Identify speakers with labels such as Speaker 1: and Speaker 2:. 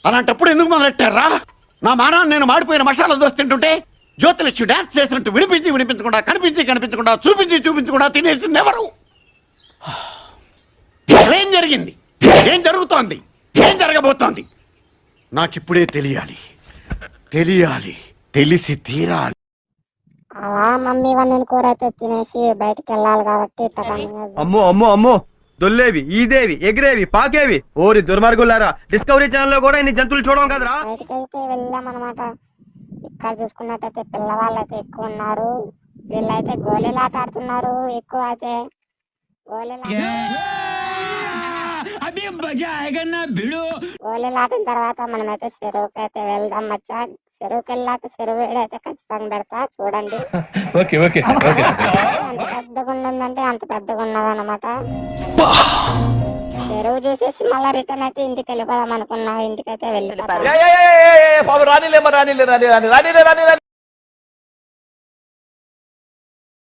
Speaker 1: అలాంటప్పుడు ఎందుకు మొదలెట్టారా? నా మానాన్ని నేను మాడిపోయిన మసాలా దోశ తింటుంటే జ్యోతిలక్ష్మి డాన్స్ చేసినట్టు వినిపించకుండా కనిపించకుండా చూపించకుండా తినేసింది ఎవరు? ఏం జరిగింది? ఏం జరుగుతోంది? ఏం జరగబోతోంది? నాకిప్పుడే తెలియాలి. తెలిసి తీరాలి.
Speaker 2: అలా మమ్మీ వండిన కూర అయితే తినేసి బయటకు వెళ్ళాలి కాబట్టి
Speaker 3: అమ్మో అమ్మో అమ్మో, దొల్లేవి, ఈదేవి, ఎగిరేవి, పాకేవి, ఓరి దుర్మార్గులారా! డిస్కవరీ ఛానల్ లో కూడా ఇన్ని జంతువులు చూడడం కదరా.
Speaker 2: బయటకైతే వెళ్ళాం అనమాట. ఇక్కడ చూసుకున్నట్టయితే పిల్లవాళ్ళు అయితే ఎక్కువ ఉన్నారు. వీళ్ళైతే గోళీలాట ఆడుతున్నారు. ఎక్కువ అయితే గోళీలాటిన తర్వాత మనమైతే చెరువుకి అయితే వెళ్దాం మచ్చా. చెరువుకి వెళ్ళాక చెరువు వేడైతే ఖచ్చితంగా పెడతా, చూడండి. ఎంత పెద్దగా ఉన్నదంటే అంత పెద్దగా ఉన్నదన్నమాట. చెరువు చూసేసి మళ్ళీ రిటర్న్ అయితే ఇంటికి వెళ్ళిపోదాం అనుకున్నా. ఇంటికైతే వెళ్ళిపోతాం.